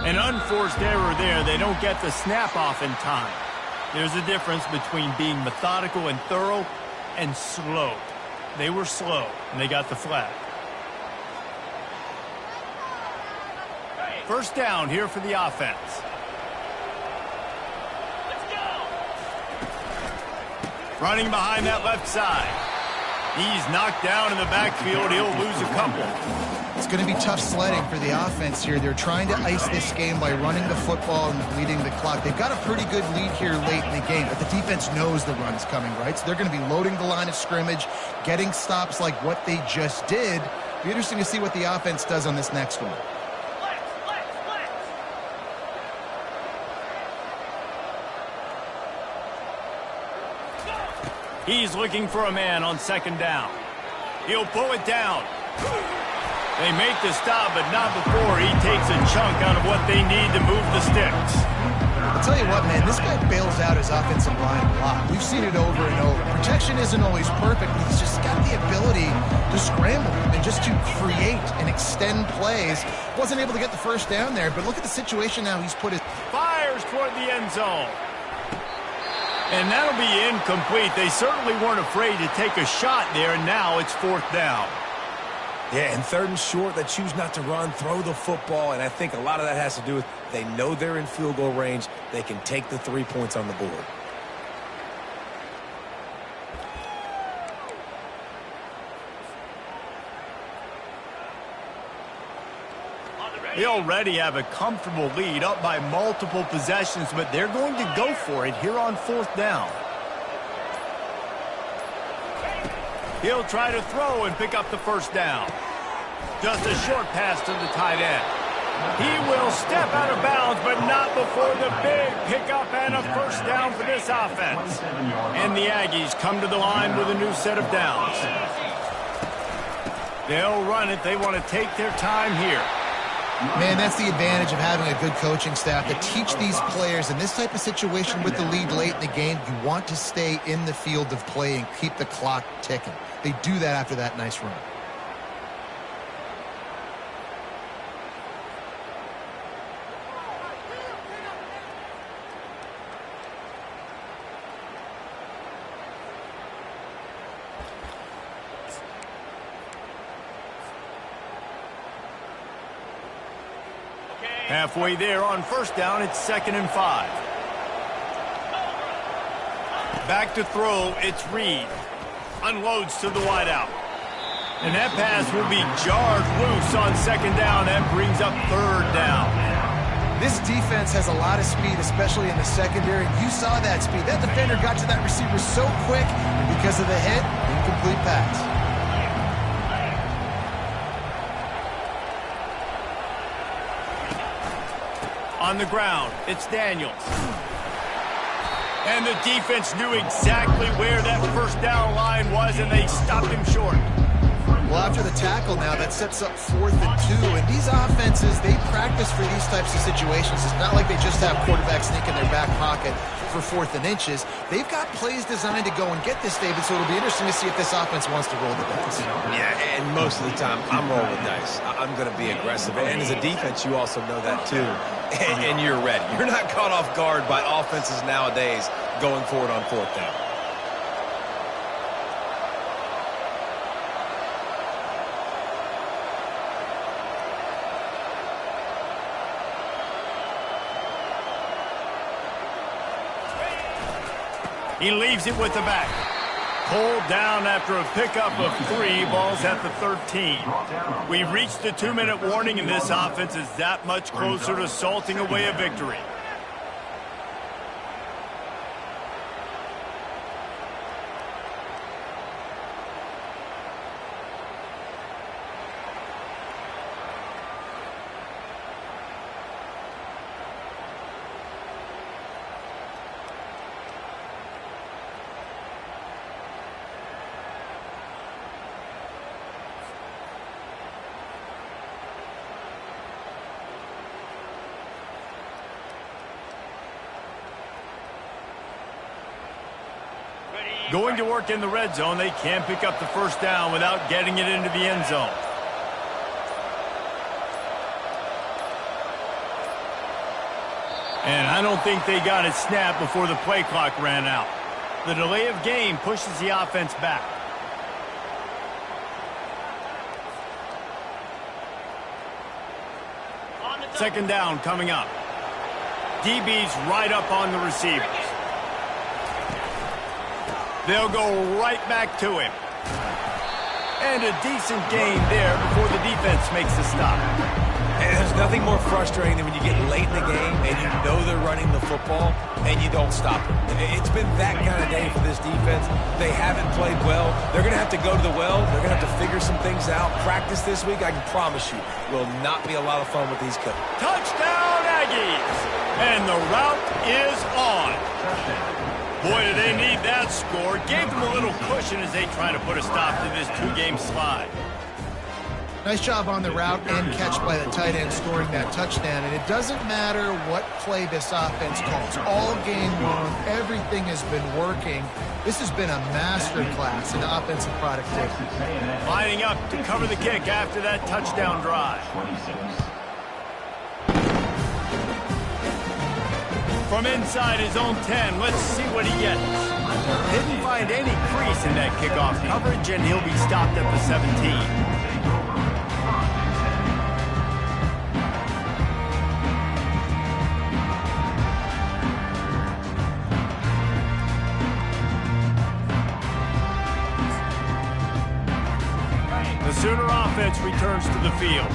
An unforced error there. They don't get the snap off in time. There's a difference between being methodical and thorough and slow. They were slow, and they got the flag. First down here for the offense. Running behind that left side. He's knocked down in the backfield. He'll lose a couple. It's going to be tough sledding for the offense here. They're trying to ice this game by running the football and bleeding the clock. They've got a pretty good lead here late in the game, but the defense knows the run's coming, right? So they're going to be loading the line of scrimmage, getting stops like what they just did. It'll be interesting to see what the offense does on this next one. He's looking for a man on second down. He'll pull it down. They make the stop, but not before he takes a chunk out of what they need to move the sticks. I'll tell you what, man, this guy bails out his offensive line a lot. We've seen it over and over. Protection isn't always perfect, but he's just got the ability to scramble and just to create and extend plays. Wasn't able to get the first down there, but look at the situation now he's put his... Fires toward the end zone. And that'll be incomplete. They certainly weren't afraid to take a shot there, and now it's fourth down. Yeah, and third and short, they choose not to run, throw the football, and I think a lot of that has to do with they know they're in field goal range. They can take the 3 points on the board. They already have a comfortable lead, up by multiple possessions, but they're going to go for it here on fourth down. He'll try to throw and pick up the first down. Just a short pass to the tight end. He will step out of bounds, but not before the big pickup and a first down for this offense. And the Aggies come to the line with a new set of downs. They'll run it. They want to take their time here. Man, that's the advantage of having a good coaching staff to teach these players in this type of situation with the lead late in the game. You want to stay in the field of play and keep the clock ticking. They do that after that nice run. Halfway there on first down, it's 2nd and 5. Back to throw, it's Reed. Unloads to the wideout. And that pass will be jarred loose on second down. That brings up third down. This defense has a lot of speed, especially in the secondary. You saw that speed. That defender got to that receiver so quick, and because of the hit, incomplete pass. On the ground, it's Daniels. And the defense knew exactly where that first down line was, and they stopped him short. Well, after the tackle now, that sets up 4th and 2. And these offenses, they practice for these types of situations. It's not like they just have quarterbacks sneak in their back pocket for 4th and inches. They've got plays designed to go and get this, David, so it'll be interesting to see if this offense wants to roll the dice. Yeah, and most of the time, I'm rolling dice. I'm going to be aggressive. And as a defense, you also know that too. And you're ready. You're not caught off guard by offenses nowadays going forward on fourth down. He leaves it with the back. Pulled down after a pickup of 3. Balls at the 13. We've reached the 2-minute warning, and this offense is that much closer to salting away a victory. Going to work in the red zone, they can't pick up the first down without getting it into the end zone. And I don't think they got it snapped before the play clock ran out. The delay of game pushes the offense back. Second down coming up. DB's right up on the receivers. They'll go right back to him. And a decent gain there before the defense makes the stop. And there's nothing more frustrating than when you get late in the game and you know they're running the football and you don't stop them. It's been that kind of day for this defense. They haven't played well. They're going to have to go to the well. They're going to have to figure some things out. Practice this week, I can promise you, will not be a lot of fun with these kids. Touchdown, Aggies! And the route is on. Boy, do they need that score. Gave them a little cushion as they try to put a stop to this two-game slide. Nice job on the route and catch by the tight end scoring that touchdown. And it doesn't matter what play this offense calls. All game long, everything has been working. This has been a master class in offensive productivity. Lining up to cover the kick after that touchdown drive. From inside his own 10, let's see what he gets. Didn't find any crease in that kickoff coverage, and he'll be stopped at the 17. The Sooner offense returns to the field.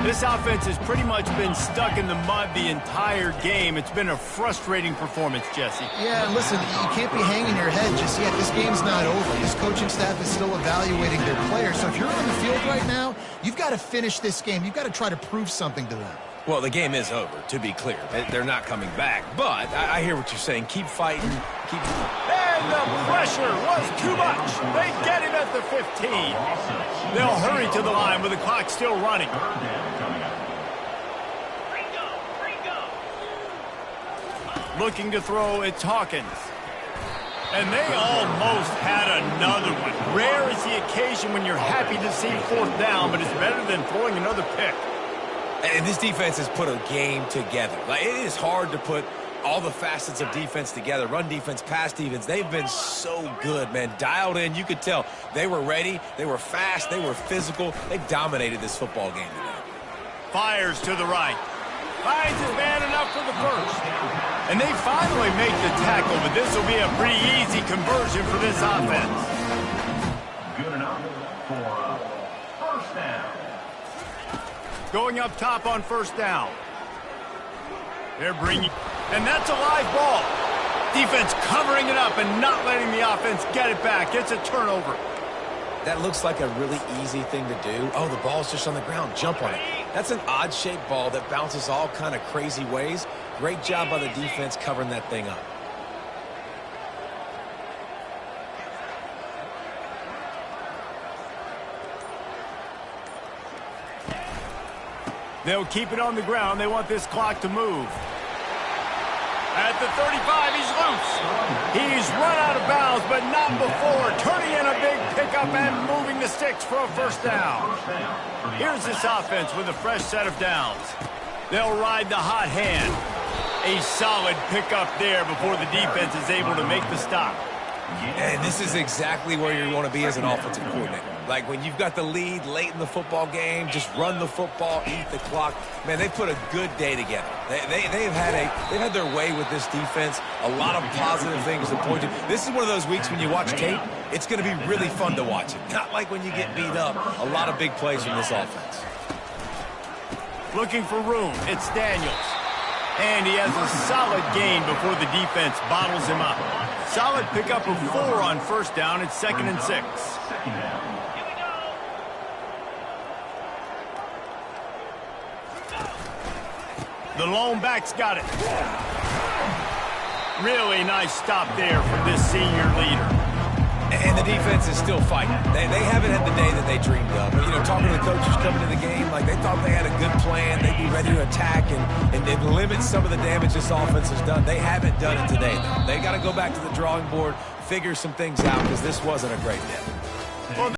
This offense has pretty much been stuck in the mud the entire game. It's been a frustrating performance, Jesse. Yeah, listen, you can't be hanging your head just yet. This game's not over. This coaching staff is still evaluating their players. So if you're on the field right now, you've got to finish this game. You've got to try to prove something to them. Well, the game is over, to be clear. They're not coming back. But I hear what you're saying. Keep fighting. Keep... And the pressure was too much. They get him at the 15. They'll hurry to the line with the clock still running. Looking to throw, it's Hawkins. And they almost had another one. Rare is the occasion when you're happy to see fourth down, but it's better than throwing another pick. And this defense has put a game together. Like, it is hard to put all the facets of defense together. Run defense, pass defense. They've been so good, man. Dialed in. You could tell they were ready. They were fast. They were physical. They dominated this football game today. Fires to the right. Finds his man enough for the first. And they finally make the tackle, but this will be a pretty easy conversion for this offense. Good enough for first down. Going up top on first down. They're bringing... And that's a live ball. Defense covering it up and not letting the offense get it back. It's a turnover. That looks like a really easy thing to do. Oh, the ball's just on the ground. Jump on it. That's an odd-shaped ball that bounces all kind of crazy ways. Great job by the defense covering that thing up. They'll keep it on the ground. They want this clock to move. At the 35, he's loose. He's run out of bounds, but not before. Turning in a big pickup and moving the sticks for a first down. Here's this offense with a fresh set of downs. They'll ride the hot hand. A solid pickup there before the defense is able to make the stop. And this is exactly where you want to be as an offensive coordinator. Like when you've got the lead late in the football game, just run the football, eat the clock. Man, they put a good day together. They've had their way with this defense. A lot of positive things to point to. This is one of those weeks when you watch tape, it's going to be really fun to watch it. Not like when you get beat up. A lot of big plays from this offense. Looking for room. It's Daniels. And he has a solid gain before the defense bottles him up. Solid pickup of 4 on first down. It's 2nd and 6. The lone back's got it. Really nice stop there from this senior leader. And the defense is still fighting. They haven't had the day that they dreamed of. You know, talking to the coaches coming to the game, like they thought they had a good plan. They'd be ready to attack and limit some of the damage this offense has done. They haven't done it today, though. They got to go back to the drawing board, figure some things out, because this wasn't a great day.